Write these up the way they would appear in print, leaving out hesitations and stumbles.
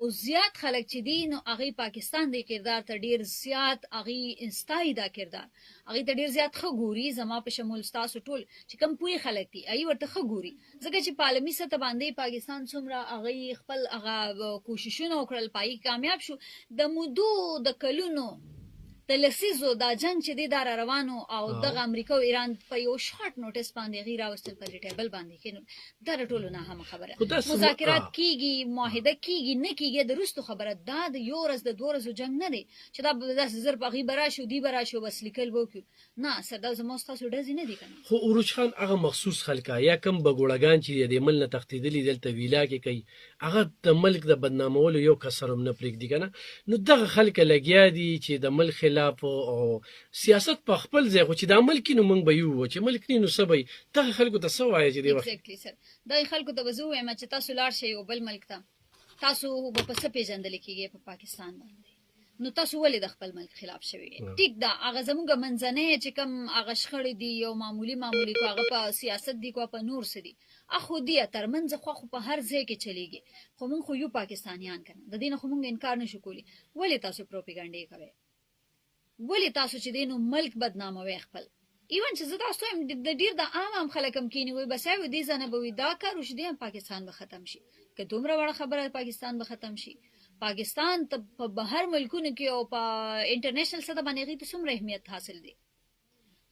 او زیات خلک چې دي نو هغې پاکستان د کردار ته ډېر زیات هغې ستایي دا کردار، هغې ته ډېر زیات ښه ګوري، زما په شمول ستاسو ټول چې کوم پوهې خلک دي هغې ورته ښه ګوري، ځکه چې په عالمي سطح باندې پاکستان څومره هغې خپل هغه کوششونه وکړل، په هغې کامیاب شو. د مودو د کلونو د لسیزو دا جنګ چې دی دا را روانو او دغه امریکا او ایران په یو شارټ نوټس باندې هغې راوستل په دې ټیبل باندې کېنول، دا د ټولو ناهمه خبره. مذاکرات کېږي، معاهده کېږي، نه کېږي د وروستو خبره، دا د یو ورځ د دوه ورځو جنګ نه دی چې دا داسې زر په هغې به راشو دوی به راشو بس لیکل به وکړو، نه سر دا زما ستاسو ډزې نه دي که نه. خو عروج خان هغه مخصوص خلکه یا کم بګوړګان چې د ملک نه تښتېدلي دلته ویلا کې کوي هغه د ملک د بدنامولو یو کسر هم نه پرېږدي که نه، نو دغه خلک لګیا دي چې د ملک خلاف او سیاست په خپل ځای خو چې دا ملک نو موږ به یو چې ملک نه نو څه به وي، دغه خلکو ته څه وایه چې دې وخت ایگزیکټلی سر دغې خلکو ته به زه ووایم چې تاسو لاړ شئ یو بل ملک ته، تاسو به په څه پېژندلی کېږئ په پاکستان باندې، نو تاسو ولې د خپل ملک خلاف شوي ټیک ده، هغه زموږ منځنی چې کوم هغه شخړې دي یو معمولي کو هغه په سیاست دي کو په نور څه دي خو دي ترمنځ خو په هر ځای کې چلیږي، خو موږ خو یو پاکستانیان که نه، د دې نه خو موږ انکار نشو کولی. ولې تاسو پروپیګنډې کوئ؟ ولې تاسو چې دی نو ملک بدناموئ خپل؟ ایون چې زه تاسو وایم د ډېر د عام هم خلک هم کښېني وایي بس وایي دې ځای نه به وي دا کار وشي دی هم پاکستان به ختم شي، که دومره وړه خبره پاکستان به ختم شي، پاکستان ته په بهر ملکونو کې او په انټرنیشنل سطح باندې هغې ته څومره اهمیت حاصل دی.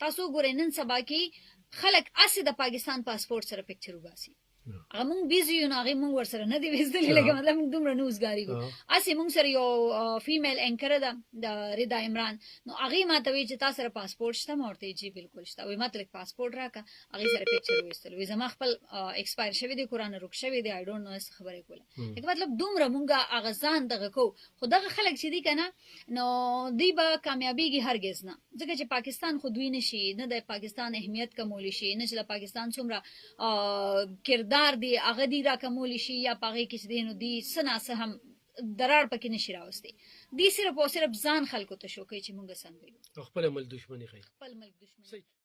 تاسو وګورئ نن سبا کې خلک هسې د پاکستان پاسپورټ سره پکچر وباسي، هغه موږ بیزي یو نو هغې موږ ورسره نه دي ویزدلي لکه مطلب موږ دومره نه اوسګارېږو، هسې موږ سره یو فیمیل اینکره ده د ردا عمران، نو هغې ما ته وایي چې تا سره پاسپورټ شته؟ ما ورته جي بالکل شته، وایي ما ته لږ پاسپورټ راکړه، هغې سره پکچر وویستل، وایي زما خپل ایکسپایر شوی دی قرآن روک شوی دی آی ډونټ نو هسې خبره یې کوله، لکه مطلب دومره موږ هغه ځان دغه کوو، خو دغه خلک چې دي که نه نو دوی به کامیابېږي هرګز نه، ځکه چې پاکستان خو دوی نه شي نه د پاکستان اهمیت کمولی شي، نه چې د پاکستان څومره کردار دی هغه دی راکمولی شي یا په هغې کې چې دی نو دوی څه ناڅه هم درار پکې نشي راوستی، دوی صرف او صرف ځان خلکو ته شو کوي چې موږ څنګه یو، خپله ملک دښمني ښیي. خپل ملک دښمني